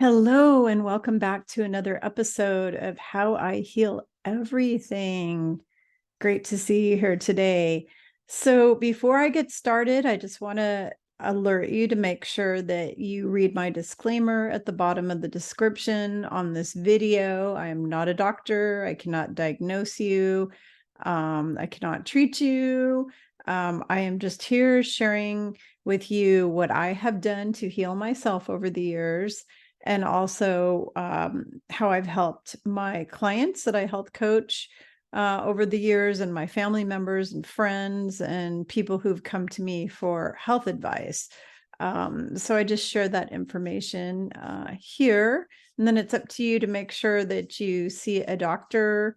Hello, and welcome back to another episode of How I Heal Everything. Great to see you here today. So, before I get started, I just want to alert you to make sure that you read my disclaimer at the bottom of the description on this video. I am not a doctor. I cannot diagnose you. I cannot treat you. I am just here sharing with you what I have done to heal myself over the years, and also how I've helped my clients that I health coach over the years, and my family members and friends and people who've come to me for health advice. So I just share that information here, and then it's up to you to make sure that you see a doctor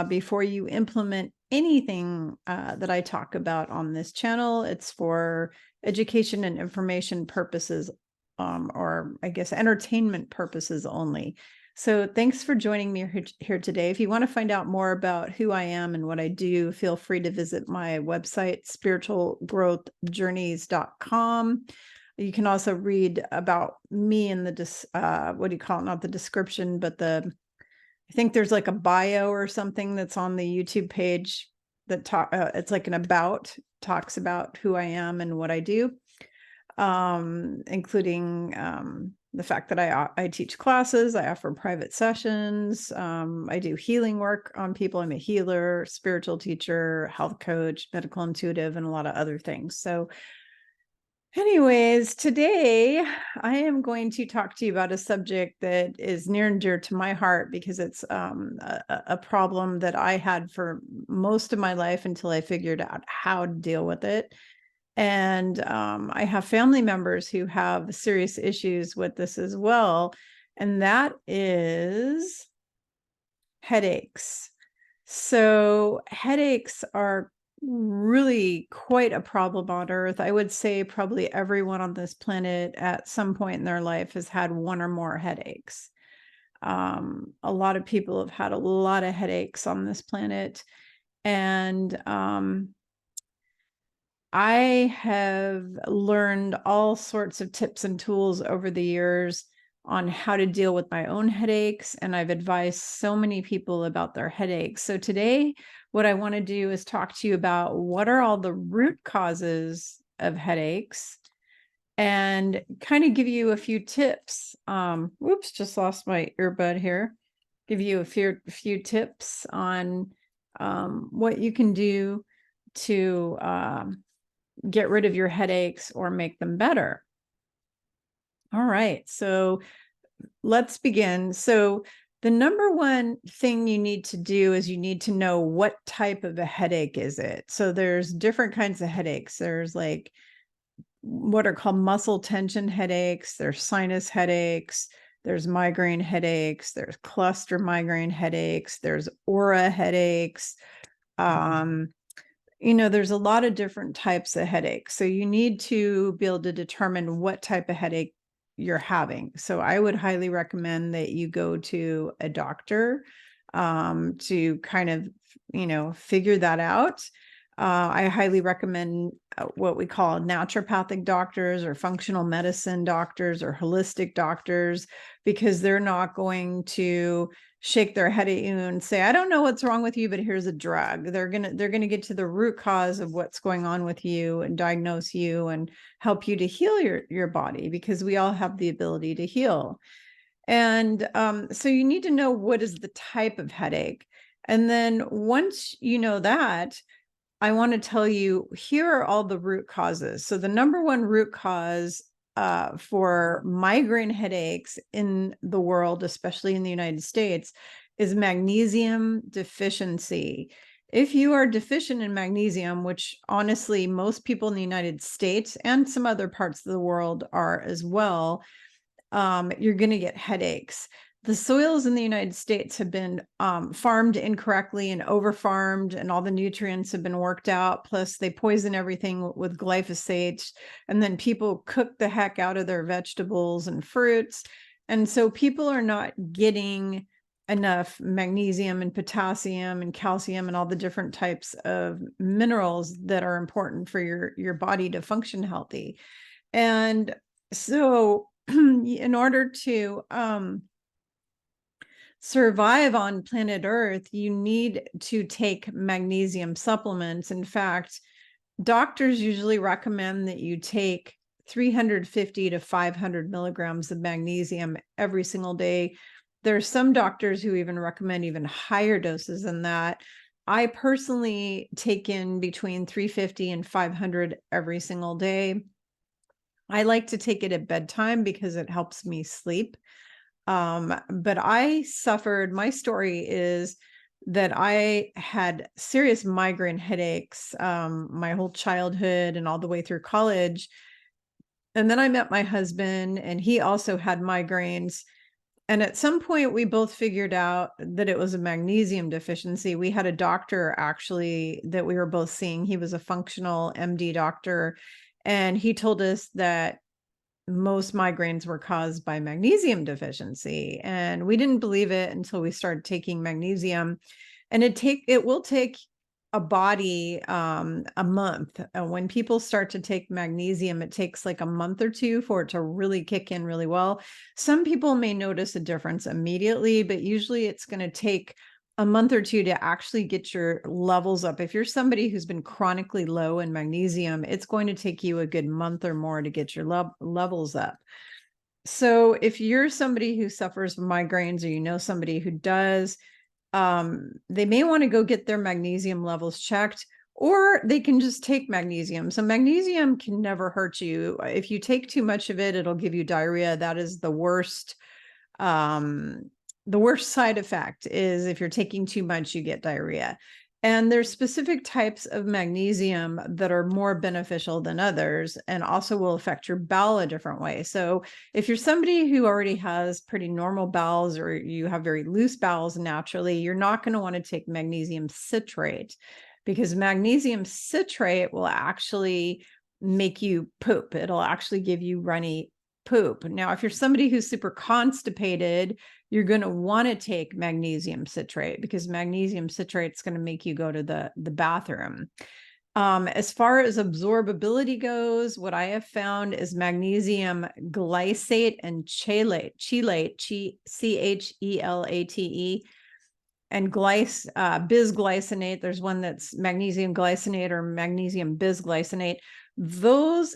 before you implement anything that I talk about on this channel. It's for education and information purposes, or I guess entertainment purposes only. So thanks for joining me here today. If you want to find out more about who I am and what I do, feel free to visit my website, spiritualgrowthjourneys.com. You can also read about me in the, what do you call it? Not the description, but I think there's like a bio or something that's on the YouTube page that it's like an about, talks about who I am and what I do. Including the fact that I teach classes, I offer private sessions, I do healing work on people. I'm a healer, spiritual teacher, health coach, medical intuitive, and a lot of other things. So anyways, today I am going to talk to you about a subject that is near and dear to my heart, because it's a problem that I had for most of my life until I figured out how to deal with it. And I have family members who have serious issues with this as well. And that is headaches. So headaches are really quite a problem on Earth. I would say probably everyone on this planet at some point in their life has had one or more headaches. A lot of people have had a lot of headaches on this planet. And I have learned all sorts of tips and tools over the years on how to deal with my own headaches, and I've advised so many people about their headaches. So today, what I want to do is talk to you about what are all the root causes of headaches, and kind of give you a few tips. Whoops, just lost my earbud here. Give you a few tips on what you can do to get rid of your headaches or make them better. All right, so let's begin. So the number one thing you need to do is you need to know what type of a headache is it. So there's different kinds of headaches. There's like what are called muscle tension headaches, there's sinus headaches, there's migraine headaches, there's cluster migraine headaches, there's aura headaches. There's a lot of different types of headaches. So you need to be able to determine what type of headache you're having. So I would highly recommend that you go to a doctor to kind of, figure that out. I highly recommend what we call naturopathic doctors or functional medicine doctors or holistic doctors, because they're not going to shake their head at you and say, I don't know what's wrong with you, but here's a drug. They're gonna get to the root cause of what's going on with you and diagnose you and help you to heal your body, because we all have the ability to heal. And so you need to know what is the type of headache. And then once you know that, I want to tell you, here are all the root causes. So the number one root cause for migraine headaches in the world, especially in the United States, is magnesium deficiency. If you are deficient in magnesium, which honestly most people in the United States and some other parts of the world are as well, you're going to get headaches. The soils in the United States have been farmed incorrectly and overfarmed, and all the nutrients have been worked out. Plus, they poison everything with glyphosate, and then people cook the heck out of their vegetables and fruits. And so people are not getting enough magnesium and potassium and calcium and all the different types of minerals that are important for your body to function healthy. And so in order to survive on planet Earth, you need to take magnesium supplements. In fact, doctors usually recommend that you take 350 to 500 milligrams of magnesium every single day. There's some doctors who even recommend even higher doses than that. I personally take in between 350 and 500 every single day. I like to take it at bedtime because it helps me sleep. But my story is that I had serious migraine headaches, my whole childhood and all the way through college. And then I met my husband, and he also had migraines. And at some point, we both figured out that it was a magnesium deficiency. We had a doctor actually that we were both seeing. He was a functional MD doctor, and he told us that most migraines were caused by magnesium deficiency. And we didn't believe it until we started taking magnesium. And it will take a body a month. When people start to take magnesium, it takes like a month or two for it to really kick in really well. Some people may notice a difference immediately, but usually it's going to take a month or two to actually get your levels up. If you're somebody who's been chronically low in magnesium, it's going to take you a good month or more to get your levels up. So if you're somebody who suffers from migraines, or you know somebody who does, they may want to go get their magnesium levels checked, or they can just take magnesium. So magnesium can never hurt you. If you take too much of it, it'll give you diarrhea. That is the worst. The worst side effect is if you're taking too much, you get diarrhea. And there's specific types of magnesium that are more beneficial than others, and also will affect your bowel a different way. So if you're somebody who already has pretty normal bowels, or you have very loose bowels naturally, you're not going to want to take magnesium citrate, because magnesium citrate will actually make you poop. It'll actually give you runny poop. Now, if you're somebody who's super constipated, you're going to want to take magnesium citrate, because magnesium citrate is going to make you go to the bathroom. As far as absorbability goes, what I have found is magnesium glycate and chelate, CHELATE, and bisglycinate. There's one that's magnesium glycinate or magnesium bisglycinate. Those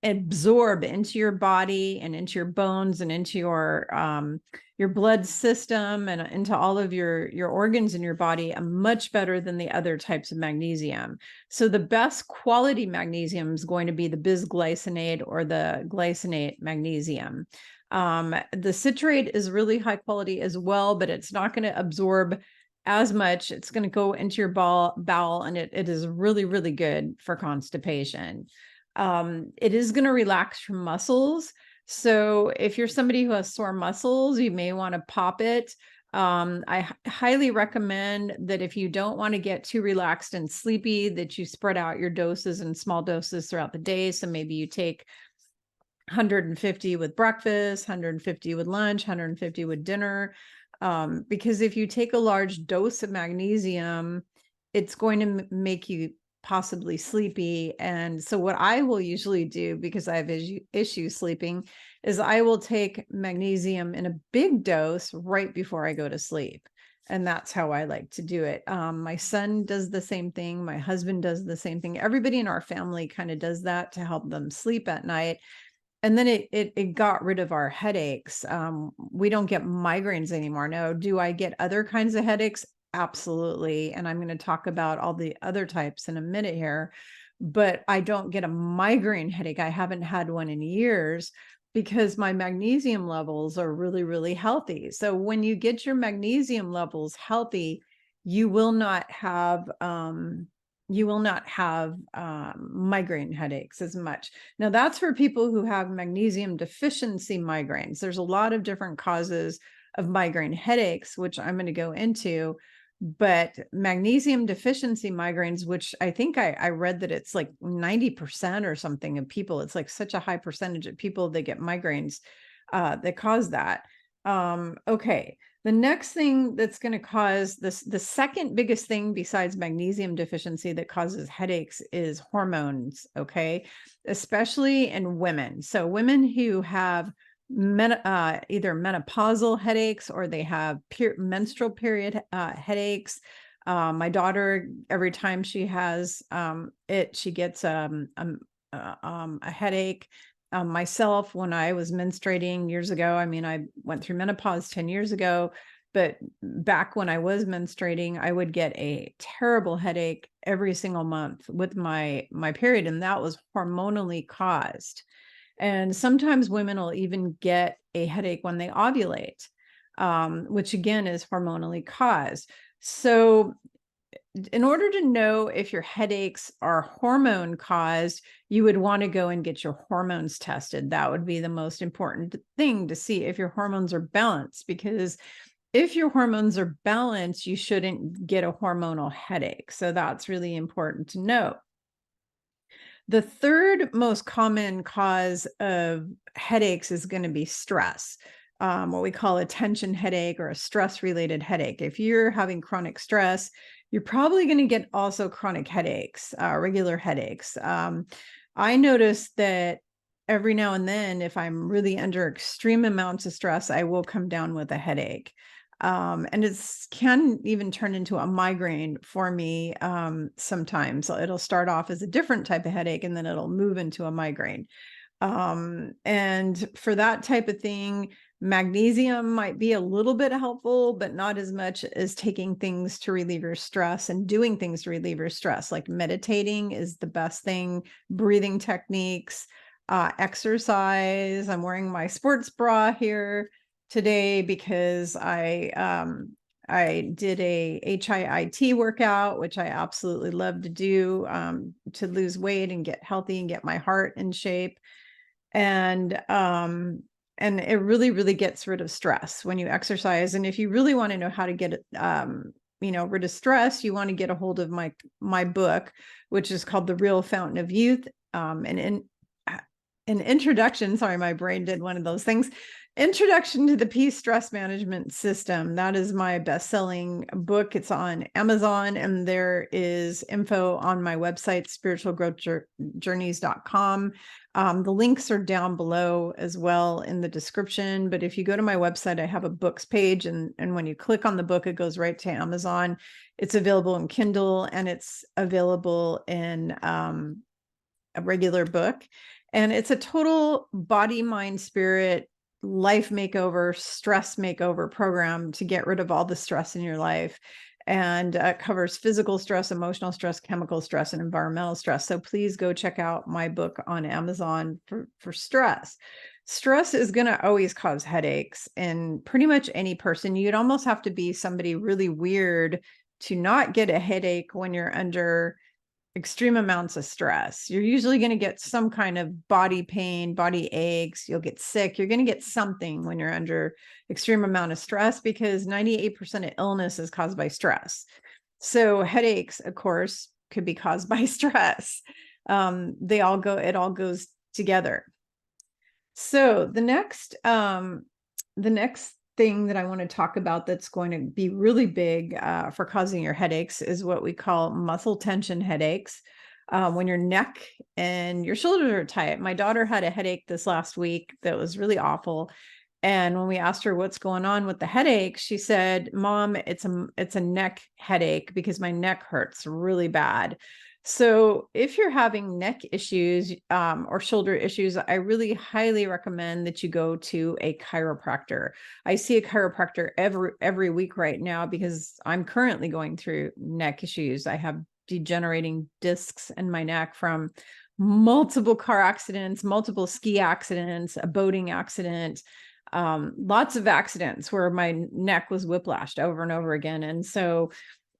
absorb into your body and into your bones and into your blood system and into all of your organs in your body much better than the other types of magnesium. So the best quality magnesium is going to be the bisglycinate or the glycinate magnesium. The citrate is really high quality as well, but it's not going to absorb as much. It's going to go into your bowel, and it is really, really good for constipation. It is going to relax your muscles. So if you're somebody who has sore muscles, you may want to pop it. I highly recommend that if you don't want to get too relaxed and sleepy, that you spread out your doses in small doses throughout the day. So maybe you take 150 with breakfast, 150 with lunch, 150 with dinner. Because if you take a large dose of magnesium, it's going to make you possibly sleepy. And so what I will usually do, because I have issues sleeping, is I will take magnesium in a big dose right before I go to sleep. And that's how I like to do it. My son does the same thing. My husband does the same thing. Everybody in our family kind of does that to help them sleep at night. And then it got rid of our headaches. We don't get migraines anymore. Now, do I get other kinds of headaches? Absolutely. And I'm going to talk about all the other types in a minute here, but I don't get a migraine headache. I haven't had one in years because my magnesium levels are really, really healthy. So when you get your magnesium levels healthy, you will not have migraine headaches as much. Now, that's for people who have magnesium deficiency migraines. There's a lot of different causes of migraine headaches, which I'm going to go into. But magnesium deficiency migraines, which I think I read that it's like 90% or something of people, it's like such a high percentage of people that get migraines that cause that. Okay. The next thing that's going to cause this, the second biggest thing besides magnesium deficiency that causes headaches is hormones, okay? Especially in women. So women who have either menopausal headaches or they have menstrual period headaches. My daughter, every time she has she gets a headache. Myself, when I was menstruating years ago, I mean, I went through menopause 10 years ago, but back when I was menstruating, I would get a terrible headache every single month with my period, and that was hormonally caused. And sometimes women will even get a headache when they ovulate, which again is hormonally caused. So in order to know if your headaches are hormone caused, you would want to go and get your hormones tested. That would be the most important thing to see if your hormones are balanced, because if your hormones are balanced, you shouldn't get a hormonal headache. So that's really important to know. The third most common cause of headaches is going to be stress, what we call a tension headache or a stress-related headache. If you're having chronic stress, you're probably going to get also chronic headaches, regular headaches. I notice that every now and then, if I'm really under extreme amounts of stress, I will come down with a headache. And it can even turn into a migraine for me. Sometimes it'll start off as a different type of headache and then it'll move into a migraine. And for that type of thing, magnesium might be a little bit helpful, but not as much as taking things to relieve your stress and doing things to relieve your stress. Like meditating is the best thing, breathing techniques, exercise. I'm wearing my sports bra here today because I did a HIIT workout, which I absolutely love to do, to lose weight and get healthy and get my heart in shape. And it really, really gets rid of stress when you exercise. And if you really want to know how to get rid of stress, you want to get a hold of my book, which is called The Real Fountain of Youth. An introduction, sorry, my brain did one of those things. Introduction to the Peace Stress Management System. That is my best-selling book. It's on Amazon, and there is info on my website, spiritualgrowthjourneys.com. The links are down below as well in the description. But if you go to my website, I have a books page, and when you click on the book, it goes right to Amazon. It's available in Kindle, and it's available in a regular book. And it's a total body, mind, spirit, life makeover, stress makeover program to get rid of all the stress in your life. And covers physical stress, emotional stress, chemical stress, and environmental stress. So please go check out my book on Amazon for stress. Stress is going to always cause headaches in pretty much any person. You'd almost have to be somebody really weird to not get a headache when you're under extreme amounts of stress. You're usually going to get some kind of body pain, body aches, you'll get sick. You're going to get something when you're under extreme amount of stress, because 98% of illness is caused by stress. So headaches, of course, could be caused by stress. It all goes together. So the next thing that I want to talk about that's going to be really big for causing your headaches is what we call muscle tension headaches. When your neck and your shoulders are tight. My daughter had a headache this last week that was really awful. And when we asked her what's going on with the headache, she said, "Mom, it's a neck headache because my neck hurts really bad." So if you're having neck issues or shoulder issues, I really highly recommend that you go to a chiropractor. I see a chiropractor every week right now because I'm currently going through neck issues. I have degenerating discs in my neck from multiple car accidents, multiple ski accidents, a boating accident, lots of accidents where my neck was whiplashed over and over again. And so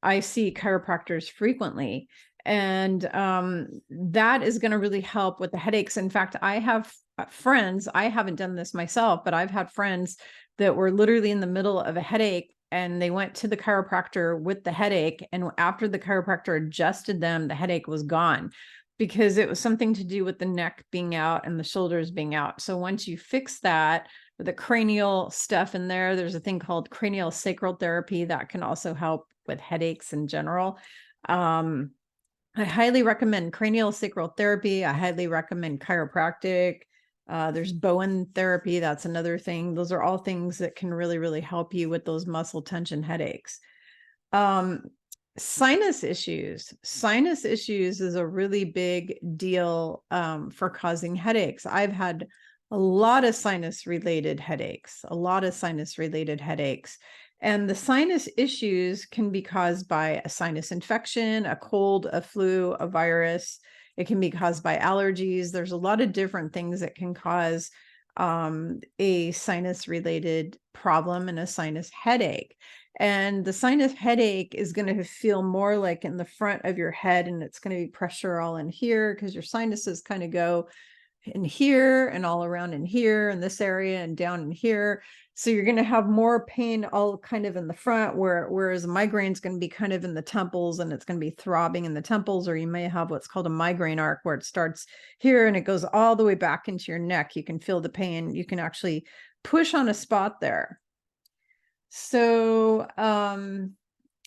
I see chiropractors frequently. And that is going to really help with the headaches. In fact, I have friends, I haven't done this myself, but I've had friends that were literally in the middle of a headache and they went to the chiropractor with the headache. And after the chiropractor adjusted them, the headache was gone because it was something to do with the neck being out and the shoulders being out. So once you fix that, the cranial stuff in there, there's a thing called cranial sacral therapy that can also help with headaches in general. I highly recommend cranial sacral therapy. I highly recommend chiropractic. There's Bowen therapy. That's another thing. Those are all things that can really, really help you with those muscle tension headaches. Sinus issues. Sinus issues is a really big deal for causing headaches. I've had a lot of sinus related headaches, And the sinus issues can be caused by a sinus infection, a cold, a flu, a virus. It can be caused by allergies. There's a lot of different things that can cause a sinus related problem and a sinus headache. And the sinus headache is going to feel more like in the front of your head, and it's going to be pressure all in here because your sinuses kind of go in here and all around in here and this area and down in here. So you're going to have more pain all kind of in the front, whereas a migraine is going to be kind of in the temples, and it's going to be throbbing in the temples, or you may have what's called a migraine arc where it starts here and it goes all the way back into your neck. You can feel the pain. You can actually push on a spot there. So, and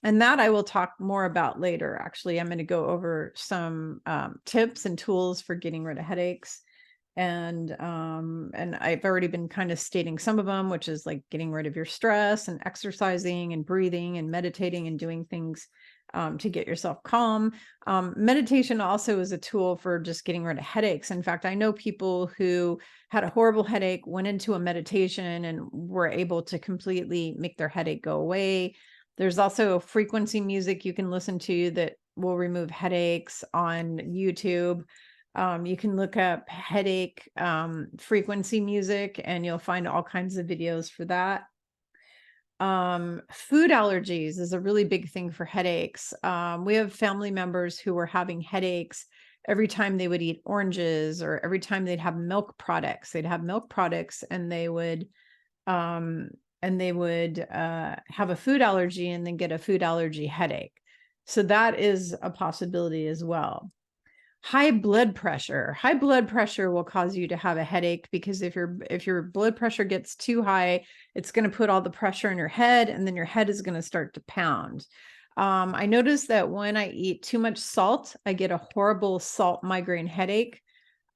that I will talk more about later. Actually, I'm going to go over some tips and tools for getting rid of headaches. And I've already been kind of stating some of them, which is like getting rid of your stress and exercising and breathing and meditating and doing things to get yourself calm. Meditation also is a tool for just getting rid of headaches. In fact, I know people who had a horrible headache, went into a meditation, and were able to completely make their headache go away. There's also frequency music you can listen to that will remove headaches on YouTube. You can look up headache frequency music, and you'll find all kinds of videos for that. Food allergies is a really big thing for headaches. We have family members who were having headaches every time they would eat oranges, or every time they'd have milk products. They'd have milk products, and they would have a food allergy and then get a food allergy headache. So that is a possibility as well. High blood pressure will cause you to have a headache, because if your blood pressure gets too high, it's going to put all the pressure in your head, and then your head is going to start to pound. I noticed that when I eat too much salt, I get a horrible salt migraine headache.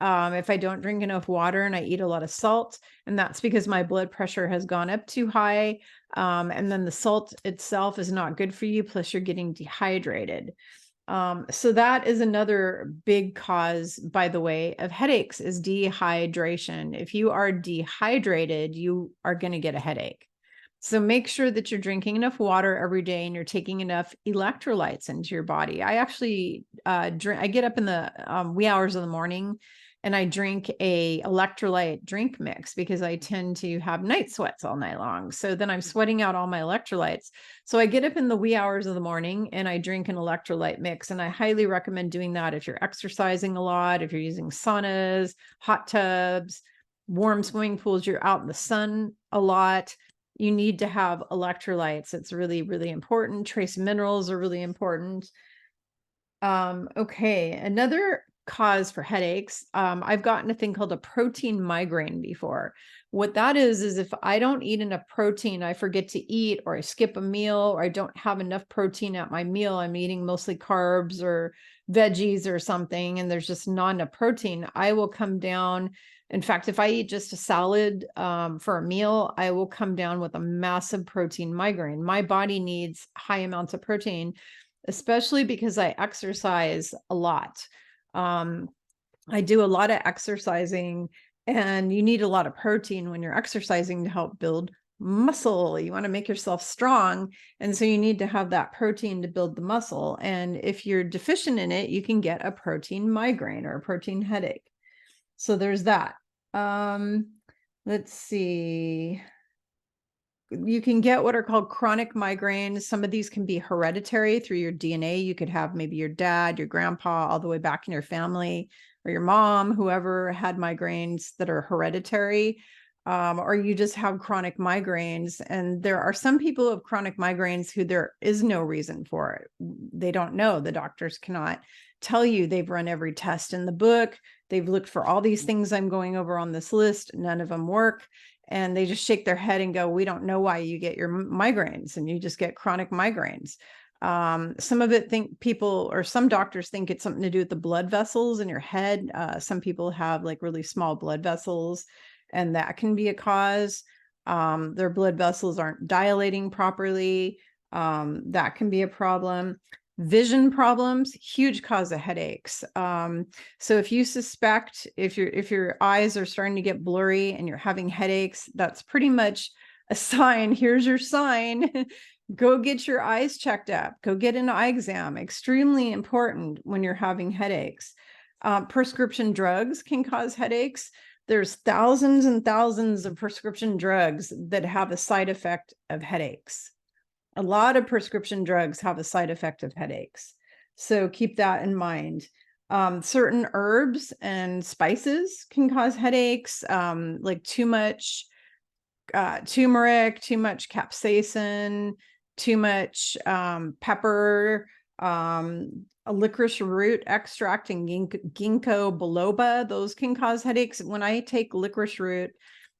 If I don't drink enough water and I eat a lot of salt, and that's because my blood pressure has gone up too high. And then the salt itself is not good for you. Plus you're getting dehydrated. So that is another big cause, by the way, of headaches, is dehydration. If you are dehydrated, you are going to get a headache. So make sure that you're drinking enough water every day, and you're taking enough electrolytes into your body. I actually I get up in the wee hours of the morning, and I drink a electrolyte drink mix, because I tend to have night sweats all night long. So then I'm sweating out all my electrolytes. So I get up in the wee hours of the morning and I drink an electrolyte mix. And I highly recommend doing that if you're exercising a lot, if you're using saunas, hot tubs, warm swimming pools, you're out in the sun a lot. You need to have electrolytes. It's really, really important. Trace minerals are really important. Okay, another cause for headaches. I've gotten a thing called a protein migraine before. What that is if I don't eat enough protein, I forget to eat, or I skip a meal, or I don't have enough protein at my meal. I'm eating mostly carbs or veggies or something, and there's just not enough protein. I will come down. In fact, if I eat just a salad for a meal, I will come down with a massive protein migraine. My body needs high amounts of protein, especially because I exercise a lot. I do a lot of exercising, and you need a lot of protein when you're exercising to help build muscle. You want to make yourself strong. And so you need to have that protein to build the muscle. And if you're deficient in it, you can get a protein migraine or a protein headache. So there's that. Let's see. You can get what are called chronic migraines. Some of these can be hereditary through your DNA. You could have maybe your dad, your grandpa, all the way back in your family, or your mom, whoever had migraines that are hereditary, or you just have chronic migraines. And there are some people who have chronic migraines who there is no reason for it. They don't know. The doctors cannot tell you they've run every test in the book. They've looked for all these things I'm going over on this list. None of them work. And they just shake their head and go, we don't know why you get your migraines, and you just get chronic migraines. Some of it some doctors think it's something to do with the blood vessels in your head. Some people have like really small blood vessels, and that can be a cause. Their blood vessels aren't dilating properly. That can be a problem. Vision problems, huge cause of headaches. So if you suspect, if your eyes are starting to get blurry and you're having headaches, that's pretty much a sign. Here's your sign. Go get your eyes checked up. Go get an eye exam. Extremely important when you're having headaches. Prescription drugs can cause headaches. There's thousands and thousands of prescription drugs that have a side effect of headaches. A lot of prescription drugs have a side effect of headaches. So keep that in mind. Certain herbs and spices can cause headaches, like too much turmeric, too much capsaicin, too much pepper, a licorice root extract and ginkgo biloba. Those can cause headaches. When I take licorice root,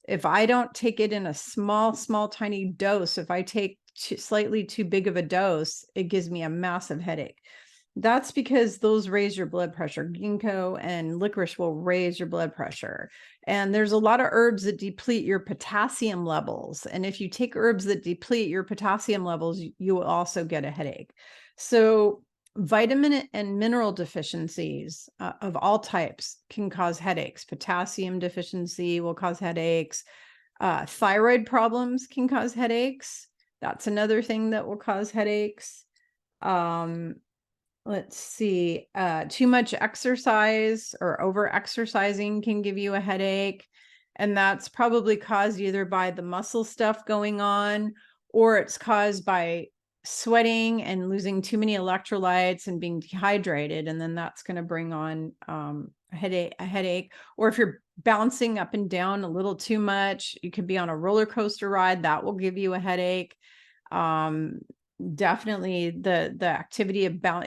if I don't take it in a small, tiny dose, if I take slightly too big of a dose, it gives me a massive headache. That's because those raise your blood pressure. Ginkgo and licorice will raise your blood pressure. And there's a lot of herbs that deplete your potassium levels. And if you take herbs that deplete your potassium levels, you will also get a headache. So vitamin and mineral deficiencies of all types can cause headaches. Potassium deficiency will cause headaches. Thyroid problems can cause headaches. That's another thing that will cause headaches. Let's see, too much exercise or over exercising can give you a headache. And that's probably caused either by the muscle stuff going on, or it's caused by sweating and losing too many electrolytes and being dehydrated. And then that's going to bring on a headache. Or if you're bouncing up and down a little too much, you could be on a roller coaster ride, that will give you a headache. Definitely the activity about,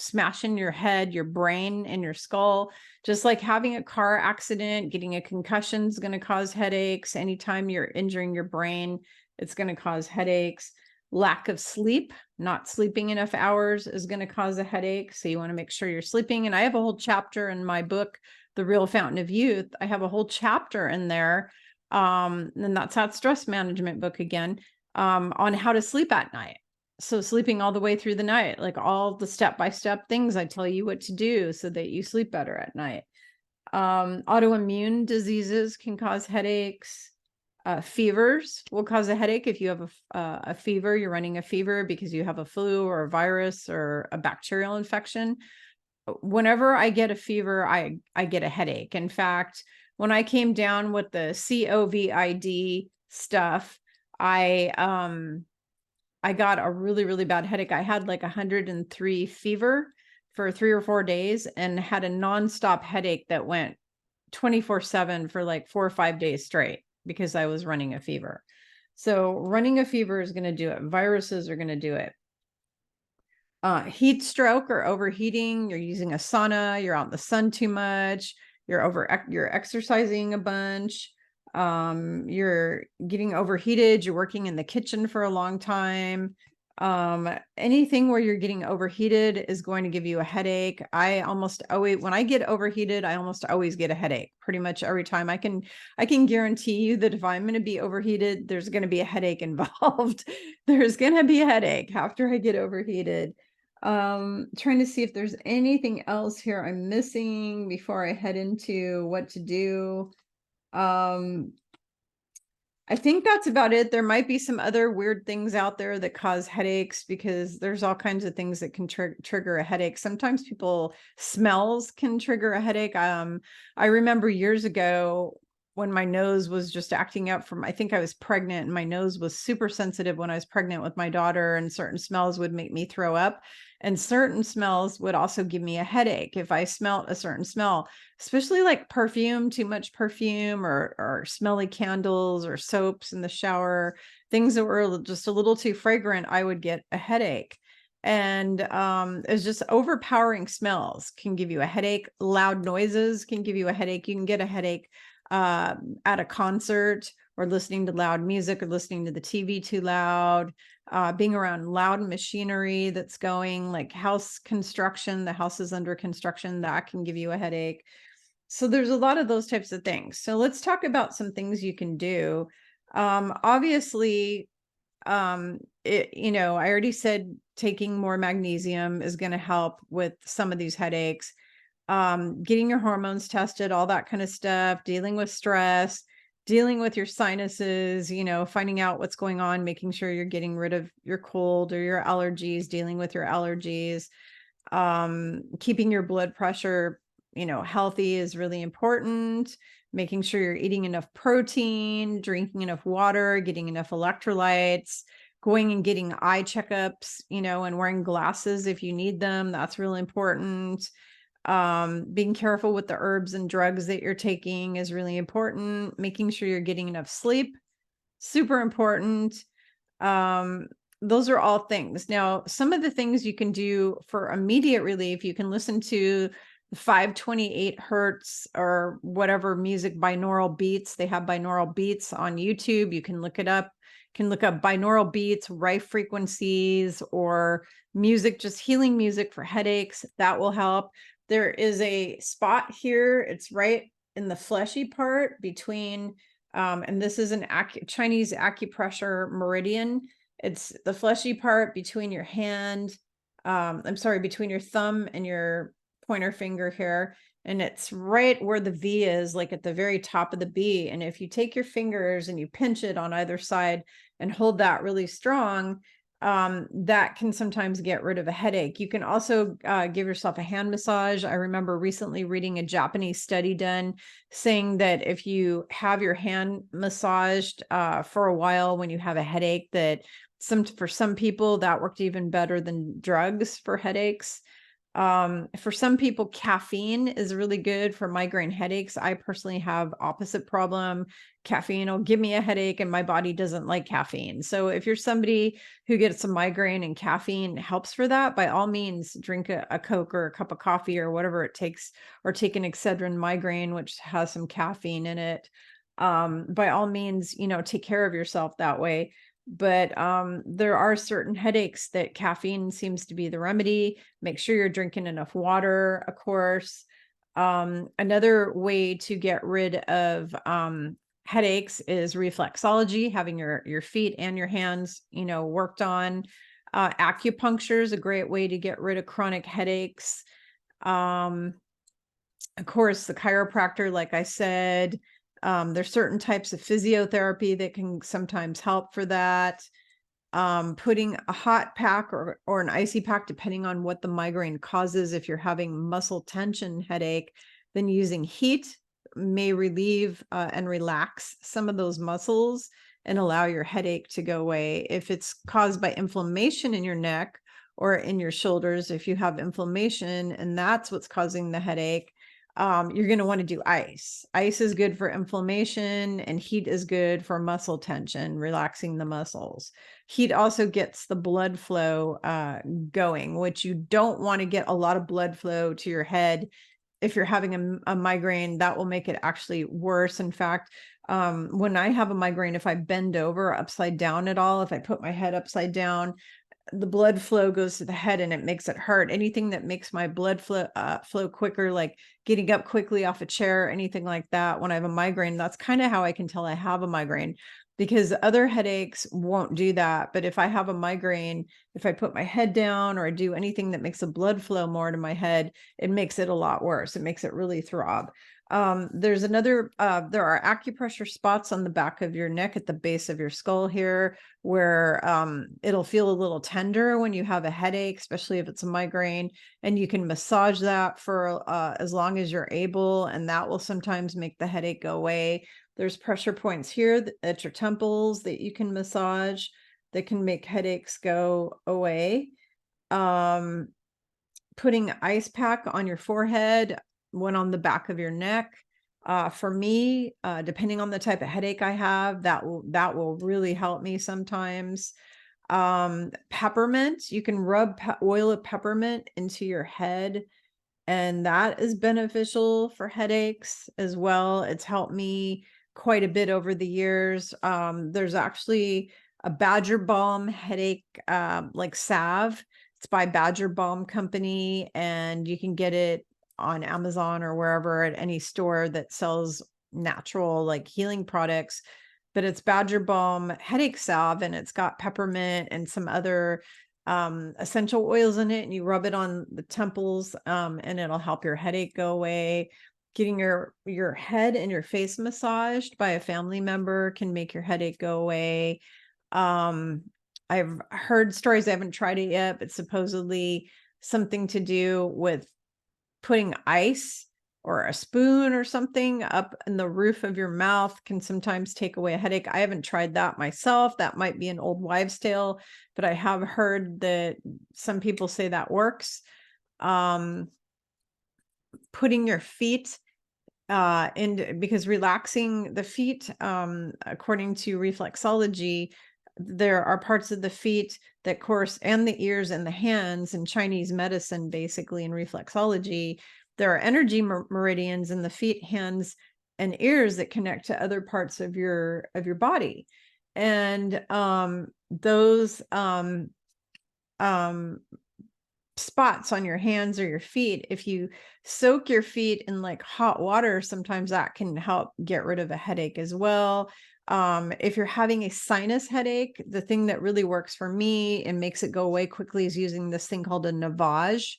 smashing your head, your brain, and your skull, just like having a car accident, getting a concussion is going to cause headaches. Anytime you're injuring your brain, it's going to cause headaches. Lack of sleep, not sleeping enough hours, is going to cause a headache. So you want to make sure you're sleeping. And I have a whole chapter in my book, The Real Fountain of Youth. I have a whole chapter in there. And that's that stress management book again, on how to sleep at night. So sleeping all the way through the night, like all the step-by-step things I tell you what to do so that you sleep better at night. Autoimmune diseases can cause headaches. Fevers will cause a headache. If you have a fever, you're running a fever because you have a flu or a virus or a bacterial infection. Whenever I get a fever, I get a headache. In fact, when I came down with the COVID stuff, I got a really, really bad headache. I had like 103 fever for 3 or 4 days and had a nonstop headache that went 24/7 for like 4 or 5 days straight because I was running a fever. So running a fever is going to do it. Viruses are going to do it. Heat stroke or overheating. You're using a sauna. You're out in the sun too much. You're exercising a bunch. You're getting overheated. You're working in the kitchen for a long time. Anything where you're getting overheated is going to give you a headache. I almost always, when I get overheated, I almost always get a headache pretty much every time. I can guarantee you that if I'm going to be overheated, there's going to be a headache involved. There's going to be a headache after I get overheated. Trying to see if there's anything else here I'm missing before I head into what to do. I think that's about it. There might be some other weird things out there that cause headaches because there's all kinds of things that can trigger a headache. Sometimes smells can trigger a headache. I remember years ago when my nose was just acting up I think I was pregnant, and my nose was super sensitive when I was pregnant with my daughter, and certain smells would make me throw up. And certain smells would also give me a headache if I smelled a certain smell, especially like perfume, too much perfume, or smelly candles or soaps in the shower, things that were just a little too fragrant, I would get a headache. And it's just overpowering smells can give you a headache. Loud noises can give you a headache. You can get a headache at a concert, or listening to loud music, or listening to the TV too loud, being around loud machinery that's going, like house construction, the house is under construction, that can give you a headache. So there's a lot of those types of things. So let's talk about some things you can do. Obviously, I already said taking more magnesium is going to help with some of these headaches. Getting your hormones tested, all that kind of stuff, dealing with stress, dealing with your sinuses, finding out what's going on, making sure you're getting rid of your cold or your allergies, dealing with your allergies, keeping your blood pressure, healthy is really important. Making sure you're eating enough protein, drinking enough water, getting enough electrolytes, going and getting eye checkups, and wearing glasses if you need them. That's really important. Being careful with the herbs and drugs that you're taking is really important. Making sure you're getting enough sleep, super important. Those are all things. Now, some of the things you can do for immediate relief, you can listen to 528 hertz or whatever music, binaural beats. They have binaural beats on YouTube. You can look it up. You can look up binaural beats, Rife frequencies, or music, just healing music for headaches. That will help. There is a spot here. It's right in the fleshy part between, and this is an Chinese acupressure meridian. It's the fleshy part between your hand, between your thumb and your pointer finger here. And it's right where the V is, like at the very top of the B. And if you take your fingers and you pinch it on either side and hold that really strong, that can sometimes get rid of a headache. You can also give yourself a hand massage. I remember recently reading a Japanese study done saying that if you have your hand massaged for a while when you have a headache, that for some people that worked even better than drugs for headaches. For some people, caffeine is really good for migraine headaches. I personally have opposite problem. Caffeine will give me a headache and my body doesn't like caffeine. So if you're somebody who gets a migraine and caffeine helps for that, by all means, drink a Coke or a cup of coffee or whatever it takes, or take an Excedrin migraine, which has some caffeine in it. By all means, take care of yourself that way. But there are certain headaches that caffeine seems to be the remedy. Make sure you're drinking enough water, of course. Another way to get rid of headaches is reflexology, having your feet and your hands, worked on. Acupuncture is a great way to get rid of chronic headaches. Of course, the chiropractor, like I said, there's certain types of physiotherapy that can sometimes help for that. Putting a hot pack or an icy pack, depending on what the migraine causes. If you're having muscle tension headache, then using heat may relieve and relax some of those muscles and allow your headache to go away. If it's caused by inflammation in your neck or in your shoulders, if you have inflammation and that's what's causing the headache, you're going to want to do ice. Ice is good for inflammation, and heat is good for muscle tension, relaxing the muscles. Heat also gets the blood flow going, which you don't want to get a lot of blood flow to your head. If you're having a migraine, that will make it actually worse. In fact, when I have a migraine, if I bend over upside down at all, if I put my head upside down, the blood flow goes to the head and it makes it hurt. Anything that makes my blood flow quicker, like getting up quickly off a chair, anything like that, when I have a migraine, that's kind of how I can tell I have a migraine, because other headaches won't do that. But if I have a migraine, if I put my head down or I do anything that makes the blood flow more to my head, it makes it a lot worse. It makes it really throb. There are acupressure spots on the back of your neck at the base of your skull here, where it'll feel a little tender when you have a headache, especially if it's a migraine, and you can massage that for as long as you're able, and that will sometimes make the headache go away. There's pressure points here at your temples that you can massage that can make headaches go away. Putting ice pack on your forehead, one on the back of your neck. For me, depending on the type of headache I have, that will really help me sometimes. Peppermint, you can rub oil of peppermint into your head, and that is beneficial for headaches as well. It's helped me quite a bit over the years. There's actually a Badger Balm headache, like salve. It's by Badger Balm Company, and you can get it on Amazon or wherever at any store that sells natural like healing products. But it's Badger Balm headache salve, and it's got peppermint and some other essential oils in it, and you rub it on the temples, and it'll help your headache go away. Getting your head and your face massaged by a family member can make your headache go away. I've heard stories, I haven't tried it yet, but supposedly something to do with putting ice or a spoon or something up in the roof of your mouth can sometimes take away a headache. I haven't tried that myself. That might be an old wives' tale, but I have heard that some people say that works. Putting your feet because relaxing the feet, according to reflexology, there are parts of the feet that course, and the ears and the hands in Chinese medicine, basically in reflexology, there are energy meridians in the feet, hands, and ears that connect to other parts of your body. And those spots on your hands or your feet, if you soak your feet in like hot water, sometimes that can help get rid of a headache as well. If you're having a sinus headache, the thing that really works for me and makes it go away quickly is using this thing called a navage.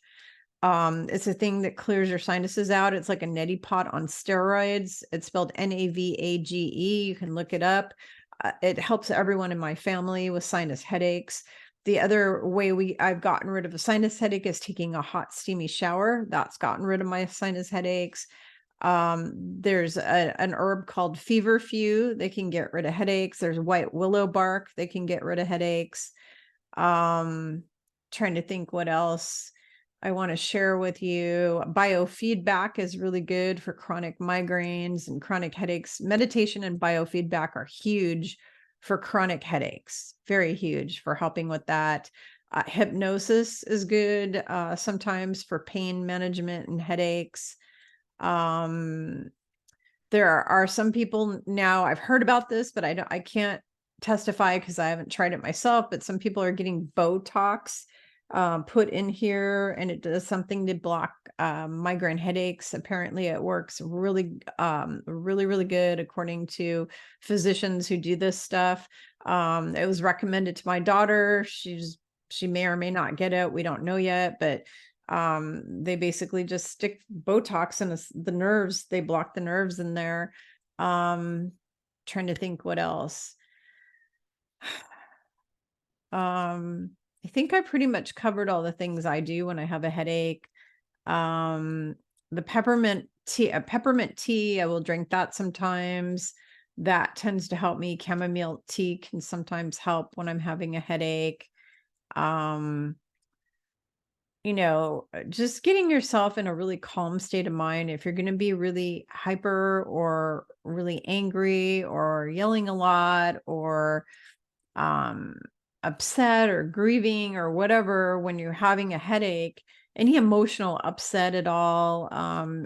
It's a thing that clears your sinuses out. It's like a neti pot on steroids. It's spelled Navage. You can look it up. It helps everyone in my family with sinus headaches. The other way I've gotten rid of a sinus headache is taking a hot, steamy shower. That's gotten rid of my sinus headaches. There's an herb called feverfew. They can get rid of headaches. There's white willow bark. They can get rid of headaches. Trying to think what else I want to share with you. Biofeedback is really good for chronic migraines and chronic headaches. Meditation and biofeedback are huge for chronic headaches, very huge for helping with that. Hypnosis is good sometimes for pain management and headaches. There are some people now, I've heard about this, but I can't testify because I haven't tried it myself, but some people are getting Botox put in here, and it does something to block migraine headaches. Apparently it works really, really good according to physicians who do this stuff. It was recommended to my daughter. She may or may not get it. We don't know yet, but they basically just stick Botox in the nerves. They block the nerves in there. Trying to think what else. I think I pretty much covered all the things I do when I have a headache. The peppermint tea, I will drink that sometimes. That tends to help me. Chamomile tea can sometimes help when I'm having a headache. Just getting yourself in a really calm state of mind. If you're going to be really hyper or really angry or yelling a lot or upset or grieving or whatever, when you're having a headache, any emotional upset at all,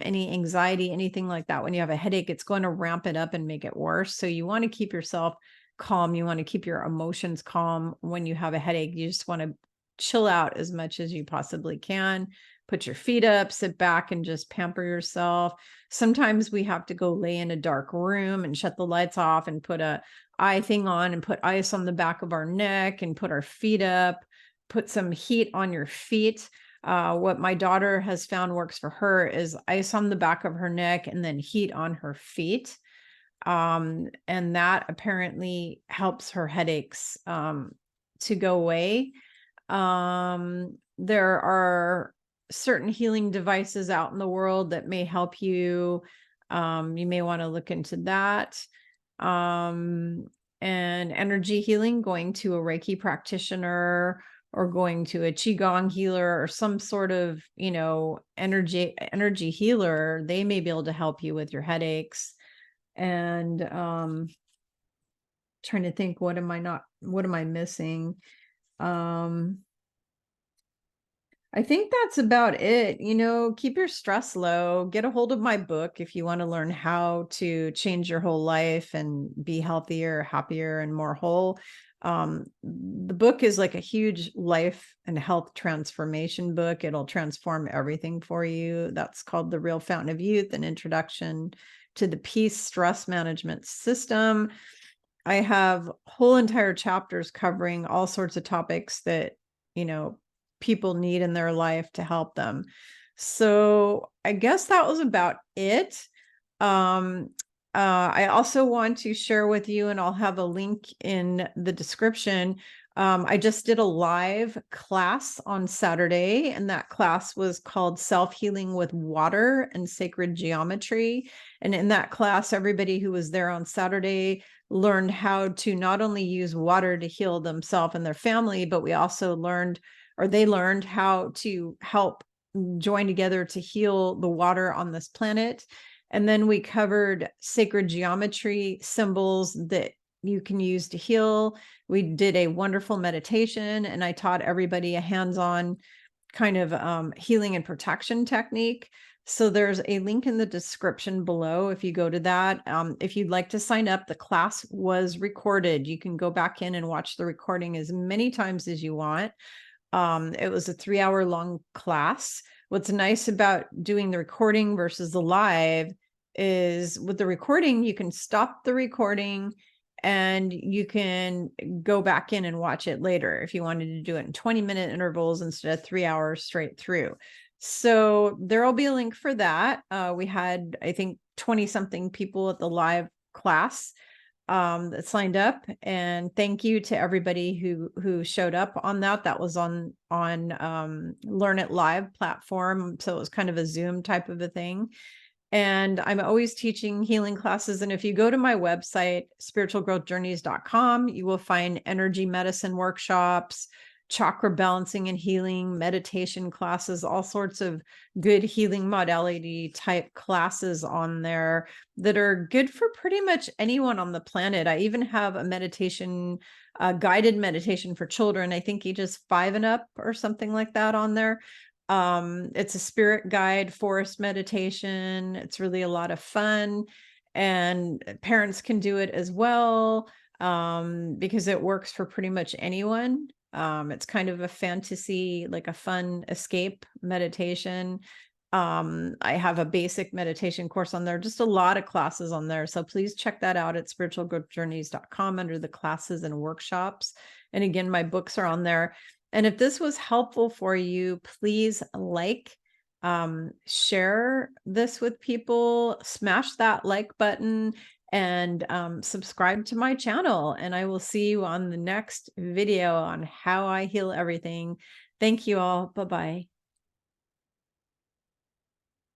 any anxiety, anything like that, when you have a headache, it's going to ramp it up and make it worse. So you want to keep yourself calm. You want to keep your emotions calm when you have a headache. You just want to chill out as much as you possibly can. Put your feet up, sit back, and just pamper yourself. Sometimes we have to go lay in a dark room and shut the lights off and put a eye thing on and put ice on the back of our neck and put our feet up, put some heat on your feet. What my daughter has found works for her is ice on the back of her neck and then heat on her feet. And that apparently helps her headaches to go away. There are certain healing devices out in the world that may help you. You may want to look into that. And energy healing, going to a Reiki practitioner or going to a Qigong healer or some sort of, energy healer, they may be able to help you with your headaches. And trying to think, what am I missing? I think that's about it. Keep your stress low. Get a hold of my book if you want to learn how to change your whole life and be healthier, happier, and more whole. The book is like a huge life and health transformation book. It'll transform everything for you. That's called The Real Fountain of Youth, an introduction to the peace stress management system. I have whole entire chapters covering all sorts of topics that, people need in their life to help them. So I guess that was about it. Um, I also want to share with you, and I'll have a link in the description. I just did a live class on Saturday, and that class was called Self-Healing with Water and Sacred Geometry. And in that class, everybody who was there on Saturday learned how to not only use water to heal themselves and their family, but we also learned, or they learned, how to help join together to heal the water on this planet. And then we covered sacred geometry symbols that you can use to heal. We did a wonderful meditation, and I taught everybody a hands-on kind of healing and protection technique. So there's a link in the description below if you go to that. If you'd like to sign up, the class was recorded. You can go back in and watch the recording as many times as you want. It was a 3-hour long class. What's nice about doing the recording versus the live is with the recording, you can stop the recording and you can go back in and watch it later if you wanted to do it in 20-minute intervals instead of 3 hours straight through. So there'll be a link for that. We had, I think, 20 something people at the live class that signed up, and thank you to everybody who showed up on that. That was on Learn It Live platform, so it was kind of a Zoom type of a thing. And I'm always teaching healing classes. And if you go to my website, spiritualgrowthjourneys.com, you will find energy medicine workshops, chakra balancing and healing, meditation classes, all sorts of good healing modality type classes on there that are good for pretty much anyone on the planet. I even have a meditation, guided meditation for children, I think ages 5 and up or something like that on there. It's a spirit guide forest meditation. It's really a lot of fun, and parents can do it as well, because it works for pretty much anyone. It's kind of a fantasy, like a fun escape meditation. I have a basic meditation course on there, just a lot of classes on there. So please check that out at spiritualgrowthjourneys.com under the classes and workshops. And again, my books are on there. And if this was helpful for you, please share this with people, smash that like button, and subscribe to my channel. And I will see you on the next video on how I heal everything. Thank you all. Bye-bye.